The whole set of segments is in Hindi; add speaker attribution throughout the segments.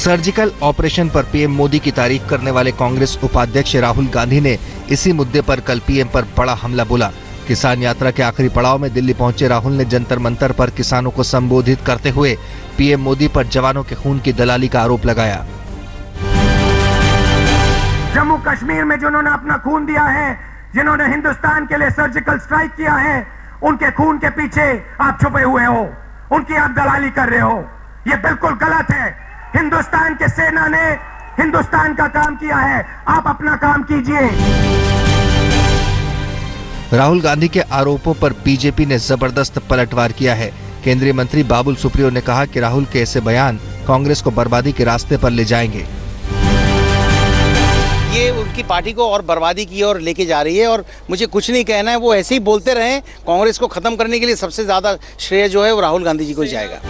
Speaker 1: सर्जिकल ऑपरेशन पर पीएम मोदी की तारीफ करने वाले कांग्रेस उपाध्यक्ष राहुल गांधी ने इसी मुद्दे पर कल पीएम पर बड़ा हमला बोला। किसान यात्रा के आखिरी पड़ाव में दिल्ली पहुंचे राहुल ने जंतर मंतर पर किसानों को संबोधित करते हुए पीएम मोदी पर जवानों के खून की दलाली का आरोप लगाया।
Speaker 2: जम्मू कश्मीर में जिन्होंने अपना खून दिया है, जिन्होंने हिंदुस्तान के लिए सर्जिकल स्ट्राइक किया है, उनके खून के पीछे आप छुपे हुए हो, उनकी आप दलाली कर रहे हो। ये बिल्कुल गलत है। हिंदुस्तान के सेना ने हिंदुस्तान का काम किया है, आप अपना काम कीजिए।
Speaker 1: राहुल गांधी के आरोपों पर बीजेपी ने जबरदस्त पलटवार किया है। केंद्रीय मंत्री बाबुल सुप्रियो ने कहा कि राहुल के ऐसे बयान कांग्रेस को बर्बादी के रास्ते पर ले जाएंगे।
Speaker 3: ये उनकी पार्टी को और बर्बादी की ओर लेके जा रही है और मुझे कुछ नहीं कहना है, वो ऐसे ही बोलते रहें। कांग्रेस को खत्म करने के लिए सबसे ज्यादा श्रेय जो है वो राहुल गांधी जी को जाएगा।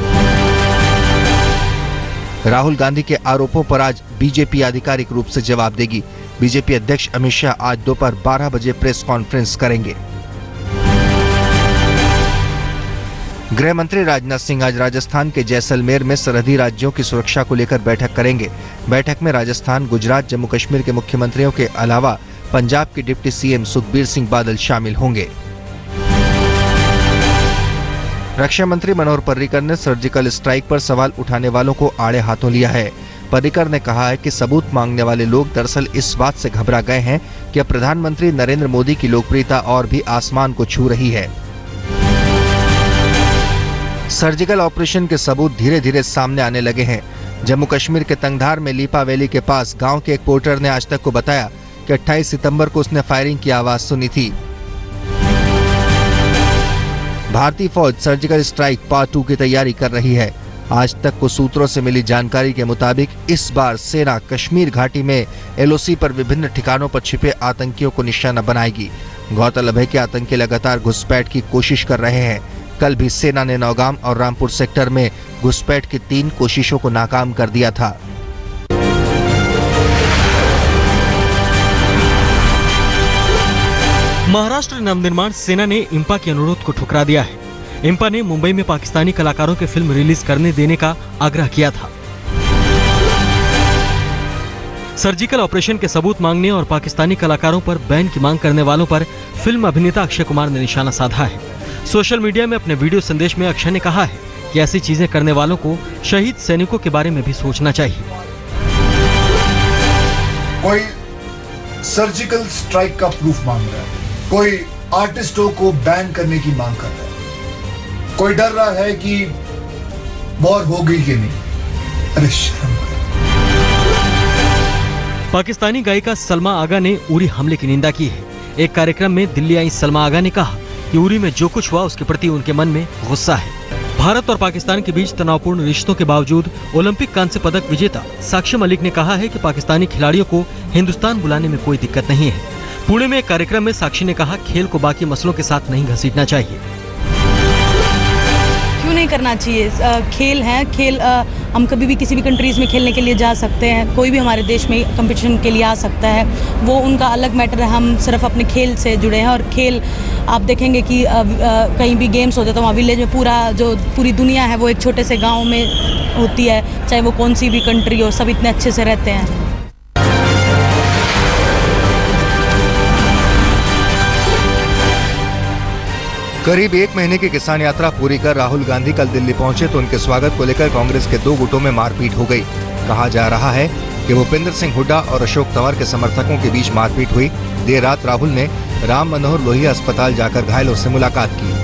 Speaker 1: राहुल गांधी के आरोपों पर आज बीजेपी आधिकारिक रूप से जवाब देगी। बीजेपी अध्यक्ष अमित शाह आज दोपहर 12 बजे प्रेस कॉन्फ्रेंस करेंगे। गृह मंत्री राजनाथ सिंह आज राजस्थान के जैसलमेर में सरहदी राज्यों की सुरक्षा को लेकर बैठक करेंगे। बैठक में राजस्थान, गुजरात, जम्मू कश्मीर के मुख्यमंत्रियों के अलावा पंजाब के डिप्टी सीएम सुखबीर सिंह बादल शामिल होंगे। रक्षा मंत्री मनोहर पर्रिकर ने सर्जिकल स्ट्राइक पर सवाल उठाने वालों को आड़े हाथों लिया है। पर्रिकर ने कहा है कि सबूत मांगने वाले लोग दरअसल इस बात से घबरा गए हैं कि अब प्रधानमंत्री नरेंद्र मोदी की लोकप्रियता और भी आसमान को छू रही है। सर्जिकल ऑपरेशन के सबूत धीरे धीरे सामने आने लगे हैं। जम्मू कश्मीर के तंगधार में लीपा वैली के पास गांव के एक पोर्टर ने आज तक को बताया कि 28 सितंबर को उसने फायरिंग की आवाज सुनी थी। भारतीय फौज सर्जिकल स्ट्राइक पार्ट 2 की तैयारी कर रही है। आज तक को सूत्रों से मिली जानकारी के मुताबिक इस बार सेना कश्मीर घाटी में एलओसी पर विभिन्न ठिकानों पर छिपे आतंकियों को निशाना बनाएगी। गौरतलब है कि आतंकी लगातार घुसपैठ की कोशिश कर रहे हैं। कल भी सेना ने नौगाम और रामपुर सेक्टर में घुसपैठ की 3 कोशिशों को नाकाम कर दिया था।
Speaker 4: महाराष्ट्र नवनिर्माण सेना ने इंपा के अनुरोध को ठुकरा दिया है। इंपा ने मुंबई में पाकिस्तानी कलाकारों की फिल्म रिलीज करने देने का आग्रह किया था। सर्जिकल ऑपरेशन के सबूत मांगने और पाकिस्तानी कलाकारों पर बैन की मांग करने वालों पर फिल्म अभिनेता अक्षय कुमार ने निशाना साधा है। सोशल मीडिया में अपने वीडियो संदेश में अक्षय ने कहा है कि ऐसी चीजें करने वालों को शहीद सैनिकों के बारे में भी सोचना चाहिए।
Speaker 5: कोई सर्जिकल स्ट्राइक का प्रूफ मांग रहा है, कोई आर्टिस्टों को बैन करने की मांग कर रहा है, कोई डर रहा है कि वॉर होगी कि नहीं। अरे शर्म करो।
Speaker 4: पाकिस्तानी गायिका सलमा आगा ने उरी हमले की निंदा की है। एक कार्यक्रम में दिल्ली आई सलमा आगा ने कहा कि उरी में जो कुछ हुआ उसके प्रति उनके मन में गुस्सा है। भारत और पाकिस्तान के बीच तनावपूर्ण रिश्तों के बावजूद ओलंपिक कांस्य पदक विजेता साक्षी मलिक ने कहा है कि पाकिस्तानी खिलाड़ियों को हिंदुस्तान बुलाने में कोई दिक्कत नहीं है। पुणे में एक कार्यक्रम में साक्षी ने कहा, खेल को बाकी मसलों के साथ नहीं घसीटना चाहिए।
Speaker 6: क्यों नहीं करना चाहिए? खेल है, खेल हम कभी भी किसी भी कंट्रीज में खेलने के लिए जा सकते हैं। कोई भी हमारे देश में कंपटीशन के लिए आ सकता है, वो उनका अलग मैटर है। हम सिर्फ अपने खेल से जुड़े हैं और खेल आप देखेंगे कि कहीं भी गेम्स होते हैं तो वहाँ विलेज में पूरी दुनिया है वो एक छोटे से गाँव में होती है, चाहे वो कौन सी भी कंट्री हो, सब इतने अच्छे से रहते हैं।
Speaker 1: करीब 1 महीने की किसान यात्रा पूरी कर राहुल गांधी कल दिल्ली पहुंचे तो उनके स्वागत को लेकर कांग्रेस के 2 गुटों में मारपीट हो गई। कहा जा रहा है कि भूपेंद्र सिंह हुड्डा और अशोक तंवर के समर्थकों के बीच मारपीट हुई। देर रात राहुल ने राम मनोहर लोहिया अस्पताल जाकर घायलों से मुलाकात की।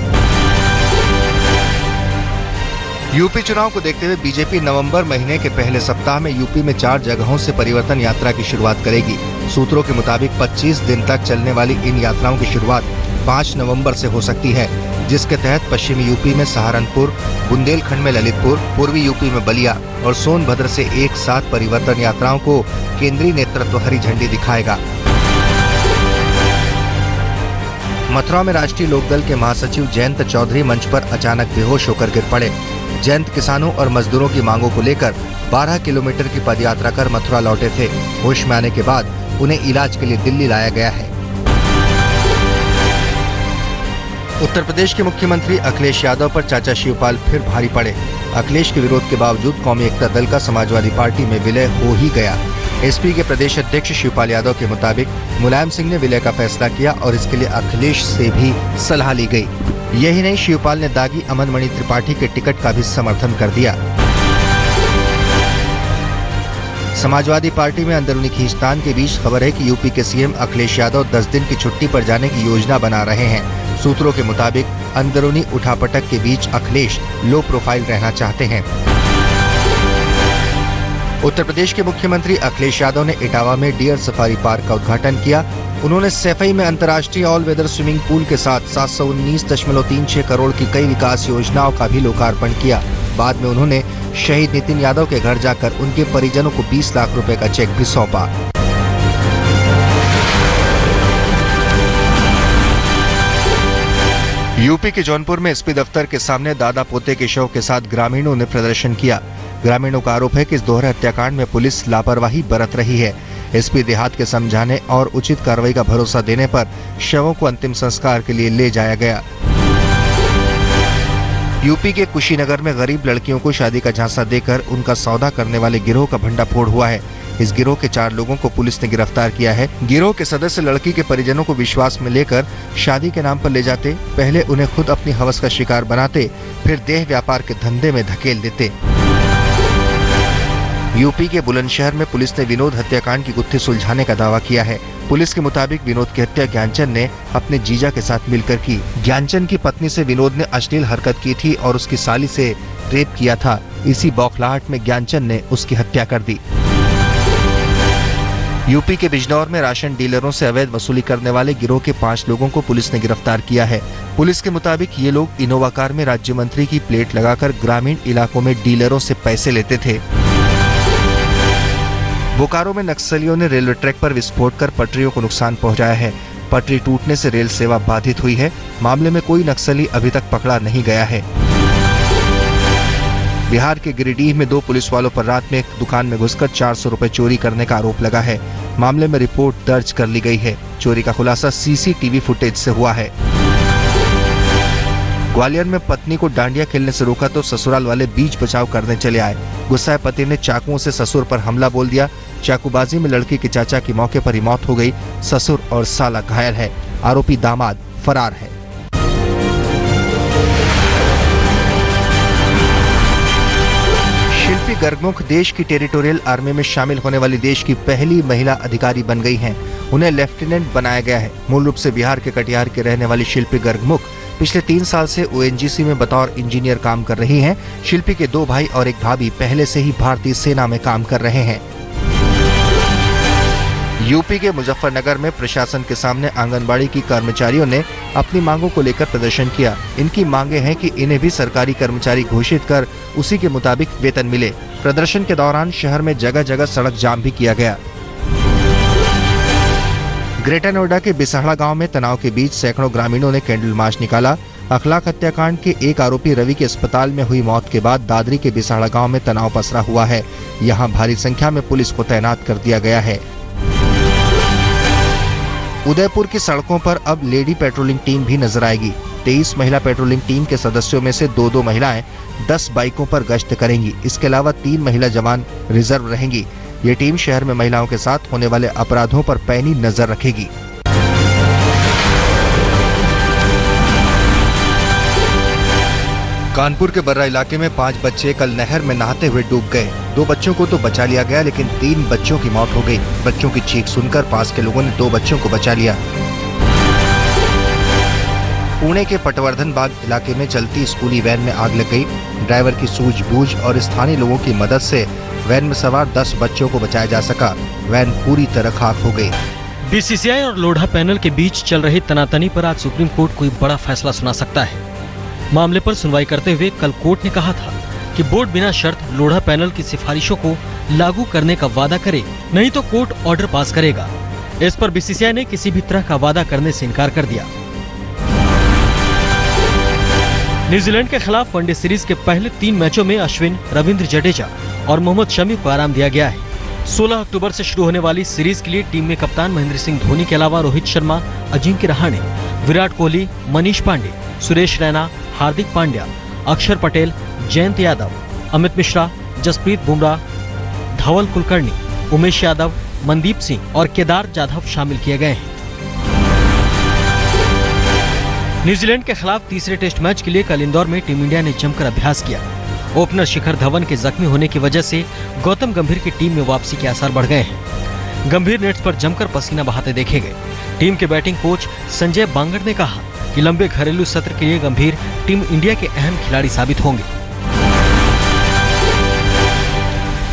Speaker 1: यूपी चुनाव को देखते हुए बीजेपी नवंबर महीने के पहले सप्ताह में यूपी में 4 जगहों से परिवर्तन यात्रा की शुरुआत करेगी। सूत्रों के मुताबिक 25 दिन तक चलने वाली इन यात्राओं की शुरुआत 5 नवंबर से हो सकती है, जिसके तहत पश्चिमी यूपी में सहारनपुर, बुंदेलखंड में ललितपुर, पूर्वी यूपी में बलिया और सोनभद्र से एक साथ परिवर्तन यात्राओं को केंद्रीय नेतृत्व हरी झंडी दिखाएगा। मथुरा में राष्ट्रीय लोकदल के महासचिव जयंत चौधरी मंच पर अचानक बेहोश होकर गिर पड़े। जयंत किसानों और मजदूरों की मांगों को लेकर 12 किलोमीटर की पदयात्रा कर मथुरा लौटे थे। होश में आने के बाद उन्हें इलाज के लिए दिल्ली लाया गया है। उत्तर प्रदेश के मुख्यमंत्री अखिलेश यादव पर चाचा शिवपाल फिर भारी पड़े। अखिलेश के विरोध के बावजूद कौमी एकता दल का समाजवादी पार्टी में विलय हो ही गया। एसपी के प्रदेश अध्यक्ष शिवपाल यादव के मुताबिक मुलायम सिंह ने विलय का फैसला किया और इसके लिए अखिलेश से भी सलाह ली गई। यही नहीं, शिवपाल ने दागी अमन मणि त्रिपाठी के टिकट का भी समर्थन कर दिया। समाजवादी पार्टी में अंदरूनी खींचतान के बीच खबर है कि यूपी के सीएम अखिलेश यादव 10 दिन की छुट्टी पर जाने की योजना बना रहे हैं। सूत्रों के मुताबिक अंदरूनी उठापटक के बीच अखिलेश लो प्रोफाइल रहना चाहते हैं। उत्तर प्रदेश के मुख्यमंत्री अखिलेश यादव ने इटावा में डियर सफारी पार्क का उद्घाटन किया। उन्होंने सैफई में अंतर्राष्ट्रीय ऑल वेदर स्विमिंग पूल के साथ 719.36 करोड़ की कई विकास योजनाओं का भी लोकार्पण किया। बाद में उन्होंने शहीद नितिन यादव के घर जाकर उनके परिजनों को 20 लाख रुपए का चेक भी सौंपा। यूपी के जौनपुर में एसपी दफ्तर के सामने दादा पोते के शव के साथ ग्रामीणों ने प्रदर्शन किया। ग्रामीणों का आरोप है कि इस दोहरे हत्याकांड में पुलिस लापरवाही बरत रही है। एसपी देहात के समझाने और उचित कार्रवाई का भरोसा देने पर शवों को अंतिम संस्कार के लिए ले जाया गया। यूपी के कुशीनगर में गरीब लड़कियों को शादी का झांसा देकर उनका सौदा करने वाले गिरोह का भंडाफोड़ हुआ है। इस गिरोह के 4 लोगों को पुलिस ने गिरफ्तार किया है। गिरोह के सदस्य लड़की के परिजनों को विश्वास में लेकर शादी के नाम पर ले जाते, पहले उन्हें खुद अपनी हवस का शिकार बनाते, फिर देह व्यापार के धंधे में धकेल देते। यूपी के बुलंदशहर में पुलिस ने विनोद हत्याकांड की गुत्थी सुलझाने का दावा किया है। पुलिस के मुताबिक विनोद की हत्या ज्ञानचंद ने अपने जीजा के साथ मिलकर की। ज्ञानचंद की पत्नी से विनोद ने अश्लील हरकत की थी और उसकी साली से रेप किया था। इसी बौखलाहट में ज्ञानचंद ने उसकी हत्या कर दी। यूपी के बिजनौर में राशन डीलरों से अवैध वसूली करने वाले गिरोह के 5 लोगों को पुलिस ने गिरफ्तार किया है। पुलिस के मुताबिक ये लोग इनोवा कार में राज्य मंत्री की प्लेट लगाकर ग्रामीण इलाकों में डीलरों से पैसे लेते थे। बोकारो में नक्सलियों ने रेलवे ट्रैक पर विस्फोट कर पटरियों को नुकसान पहुंचाया है। पटरी टूटने से रेल सेवा बाधित हुई है। मामले में कोई नक्सली अभी तक पकड़ा नहीं गया है। बिहार के गिरिडीह में 2 पुलिस वालों पर रात में एक दुकान में घुसकर 400 रुपए चोरी करने का आरोप लगा है। मामले में रिपोर्ट दर्ज कर ली गई है। चोरी का खुलासा सीसीटीवी फुटेज से हुआ है। ग्वालियर में पत्नी को डांडिया खेलने से रोका तो ससुराल वाले बीच बचाव करने चले आए। गुस्साए पति ने चाकुओं से ससुर पर हमला बोल दिया। चाकूबाजी में लड़की के चाचा की मौके पर ही मौत हो गई। ससुर और साला घायल है। आरोपी दामाद फरार है। शिल्पी गर्गमुख देश की टेरिटोरियल आर्मी में शामिल होने वाली देश की पहली महिला अधिकारी बन गई हैं। उन्हें लेफ्टिनेंट बनाया गया है। मूल रूप से बिहार के कटिहार के रहने वाली शिल्पी गर्गमुख पिछले 3 साल से ओएनजीसी में बतौर इंजीनियर काम कर रही हैं। शिल्पी के 2 भाई और एक भाभी पहले से ही भारतीय सेना में काम कर रहे हैं। यूपी के मुजफ्फरनगर में प्रशासन के सामने आंगनबाड़ी की कर्मचारियों ने अपनी मांगों को लेकर प्रदर्शन किया। इनकी मांगे हैं कि इन्हें भी सरकारी कर्मचारी घोषित कर उसी के मुताबिक वेतन मिले। प्रदर्शन के दौरान शहर में जगह जगह सड़क जाम भी किया गया। ग्रेटर नोएडा के बिसहड़ा गांव में तनाव के बीच सैकड़ों ग्रामीणों ने कैंडल मार्च निकाला। अखलाक हत्याकांड के एक आरोपी रवि के अस्पताल में हुई मौत के बाद दादरी के बिसहड़ा गांव में तनाव पसरा हुआ है। यहां भारी संख्या में पुलिस को तैनात कर दिया गया है। उदयपुर की सड़कों पर अब लेडी पेट्रोलिंग टीम भी नजर आएगी। 23 महिला पेट्रोलिंग टीम के सदस्यों में से 2-2 महिलाएं 10 बाइकों पर गश्त करेंगी। इसके अलावा 3 महिला जवान रिजर्व रहेंगी। ये टीम शहर में महिलाओं के साथ होने वाले अपराधों पर पैनी नजर रखेगी। कानपुर के बर्रा इलाके में 5 बच्चे कल नहर में नहाते हुए डूब गए। 2 बच्चों को तो बचा लिया गया, लेकिन 3 बच्चों की मौत हो गई। बच्चों की चीख सुनकर पास के लोगों ने 2 बच्चों को बचा लिया। पुणे के पटवर्धन बाग इलाके में चलती स्कूली वैन में आग लग गई। ड्राइवर की सूझबूझ और स्थानीय लोगों की मदद से वैन में सवार 10 बच्चों को बचाया जा सका। वैन पूरी तरह खाक हो गई।
Speaker 4: बीसीसीआई और लोढ़ा पैनल के बीच चल रही तनातनी पर आज सुप्रीम कोर्ट कोई बड़ा फैसला सुना सकता है। मामले पर सुनवाई करते हुए कल कोर्ट ने कहा था कि बोर्ड बिना शर्त लोढ़ा पैनल की सिफारिशों को लागू करने का वादा करे, नहीं तो कोर्ट ऑर्डर पास करेगा। इस पर बीसीसीआई ने किसी भी तरह का वादा करने से इनकार कर दिया। न्यूजीलैंड के खिलाफ वनडे सीरीज के पहले 3 मैचों में अश्विन, रविंद्र जडेजा और मोहम्मद शमी को आराम दिया गया है। 16 अक्टूबर से शुरू होने वाली सीरीज के लिए टीम में कप्तान महेंद्र सिंह धोनी के अलावा रोहित शर्मा, अजिंक्य रहाणे, विराट कोहली, मनीष पांडे, सुरेश रैना, हार्दिक पांड्या, अक्षर पटेल, जयंत यादव, अमित मिश्रा, जसप्रीत बुमराह, धवल कुलकर्णी, उमेश यादव, मनदीप सिंह और केदार जाधव शामिल किए गए हैं। न्यूजीलैंड के खिलाफ तीसरे टेस्ट मैच के लिए कल इंदौर में टीम इंडिया ने जमकर अभ्यास किया। ओपनर शिखर धवन के जख्मी होने की वजह से गौतम गंभीर की टीम में वापसी के आसार बढ़ गए हैं। गंभीर नेट्स पर जमकर पसीना बहाते देखे गए। टीम के बैटिंग कोच संजय बांगड़ ने कहा कि लंबे घरेलू सत्र के लिए गंभीर टीम इंडिया के अहम खिलाड़ी साबित होंगे।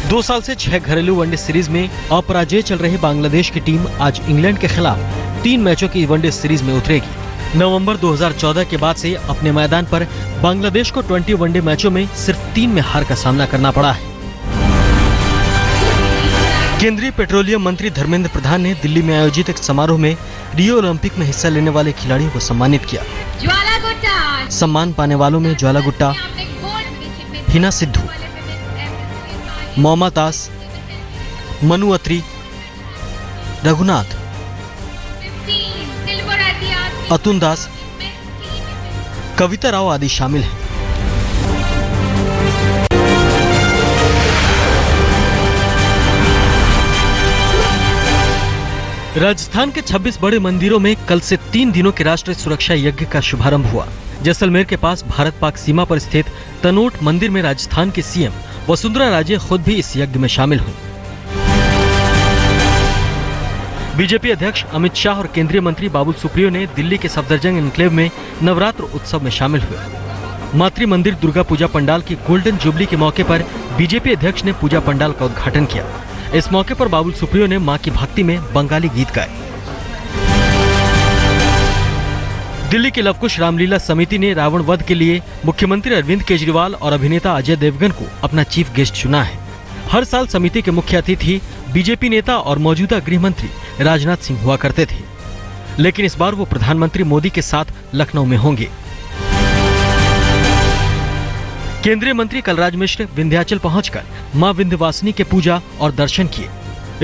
Speaker 4: 2 साल से 6 घरेलू वनडे सीरीज में अपराजेय चल रही बांग्लादेश की टीम आज इंग्लैंड के खिलाफ 3 मैचों की वनडे सीरीज में उतरेगी। नवंबर 2014 के बाद से अपने मैदान पर बांग्लादेश को 20 वनडे मैचों में सिर्फ 3 में हार का सामना करना पड़ा है। केंद्रीय पेट्रोलियम मंत्री धर्मेंद्र प्रधान ने दिल्ली में आयोजित एक समारोह में रियो ओलंपिक में हिस्सा लेने वाले खिलाड़ियों को सम्मानित किया। सम्मान पाने वालों में ज्वाला गुट्टा, हिना सिद्धू, मोमा दास, मनु अत्री, रघुनाथ, अतुल दास, कविता राव आदि शामिल हैं। राजस्थान के 26 बड़े मंदिरों में कल से 3 दिनों के राष्ट्रीय सुरक्षा यज्ञ का शुभारंभ हुआ। जैसलमेर के पास भारत पाक सीमा पर स्थित तनोट मंदिर में राजस्थान के सीएम वसुंधरा राजे खुद भी इस यज्ञ में शामिल हुई। बीजेपी अध्यक्ष अमित शाह और केंद्रीय मंत्री बाबुल सुप्रियो ने दिल्ली के सफदरजंग एन्क्लेव में नवरात्र उत्सव में शामिल हुए। मातृ मंदिर दुर्गा पूजा पंडाल की गोल्डन जुबली के मौके पर बीजेपी अध्यक्ष ने पूजा पंडाल का उद्घाटन किया। इस मौके पर बाबुल सुप्रियो ने मां की भक्ति में बंगाली गीत गाए। दिल्ली की लवकुश रामलीला समिति ने रावण वध के लिए मुख्यमंत्री अरविंद केजरीवाल और अभिनेता अजय देवगन को अपना चीफ गेस्ट चुना है। हर साल समिति के मुख्य अतिथि बीजेपी नेता और मौजूदा गृह मंत्री राजनाथ सिंह हुआ करते थे, लेकिन इस बार वो प्रधानमंत्री मोदी के साथ लखनऊ में होंगे। केंद्रीय मंत्री कलराज मिश्र विंध्याचल पहुंचकर मां विंध्यवासिनी के पूजा और दर्शन किए।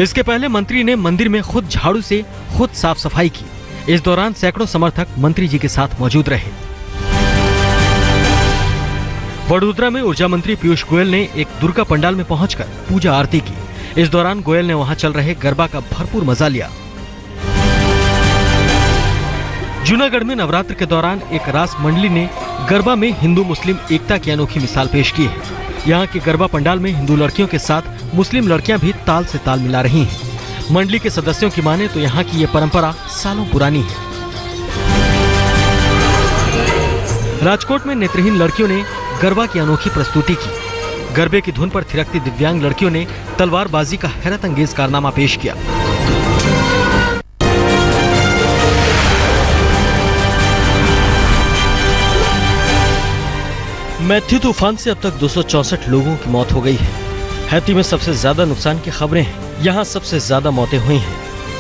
Speaker 4: इसके पहले मंत्री ने मंदिर में खुद झाड़ू से खुद साफ सफाई की। इस दौरान सैकड़ों समर्थक मंत्री जी के साथ मौजूद रहे। वडोदरा में ऊर्जा मंत्री पीयूष गोयल ने एक दुर्गा पंडाल में पहुंचकर पूजा आरती की। इस दौरान गोयल ने वहां चल रहे गरबा का भरपूर मजा लिया। जूनागढ़ में नवरात्र के दौरान एक रास मंडली ने गरबा में हिंदू मुस्लिम एकता की अनोखी मिसाल पेश की है। यहाँ के गरबा पंडाल में हिंदू लड़कियों के साथ मुस्लिम लड़कियां भी ताल से ताल मिला रही हैं। मंडली के सदस्यों की माने तो यहाँ की ये परंपरा सालों पुरानी है। राजकोट में नेत्रहीन लड़कियों ने गरबा की अनोखी प्रस्तुति की। गरबे की धुन पर थिरकती दिव्यांग लड़कियों ने तलवारबाजी का हैरत अंगेज कारनामा पेश किया। मैथ्यू तूफान से अब तक 264 लोगों की मौत हो गई है। हैती में सबसे ज्यादा नुकसान की खबरें हैं। यहाँ सबसे ज्यादा मौतें हुई हैं।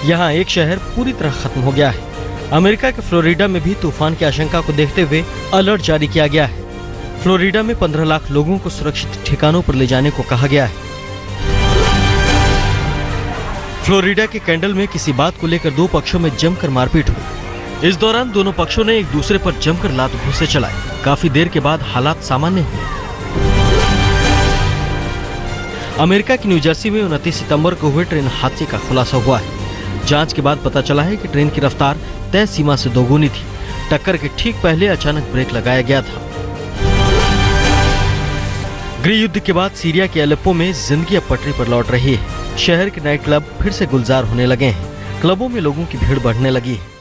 Speaker 4: यहाँ एक शहर पूरी तरह खत्म हो गया है। अमेरिका के फ्लोरिडा में भी तूफान की आशंका को देखते हुए अलर्ट जारी किया गया है। फ्लोरिडा में 15 लाख लोगों को सुरक्षित ठिकानों पर ले जाने को कहा गया है। फ्लोरिडा के कैंडल में किसी बात को लेकर 2 पक्षों में जमकर मारपीट हुई। इस दौरान दोनों पक्षों ने एक दूसरे पर जमकर लात घूंसे चलाए। काफी देर के बाद हालात सामान्य हुए। अमेरिका की न्यूजर्सी में 29 सितंबर को हुए ट्रेन हादसे का खुलासा हुआ है। जांच के बाद पता चला है कि ट्रेन की रफ्तार तय सीमा से दोगुनी थी। टक्कर के ठीक पहले अचानक ब्रेक लगाया गया था। गृह युद्ध के बाद सीरिया के अलेप्पो में जिंदगी अब पटरी पर लौट रही है। शहर के नाइट क्लब फिर से गुलजार होने लगे हैं। क्लबों में लोगों की भीड़ बढ़ने लगी है।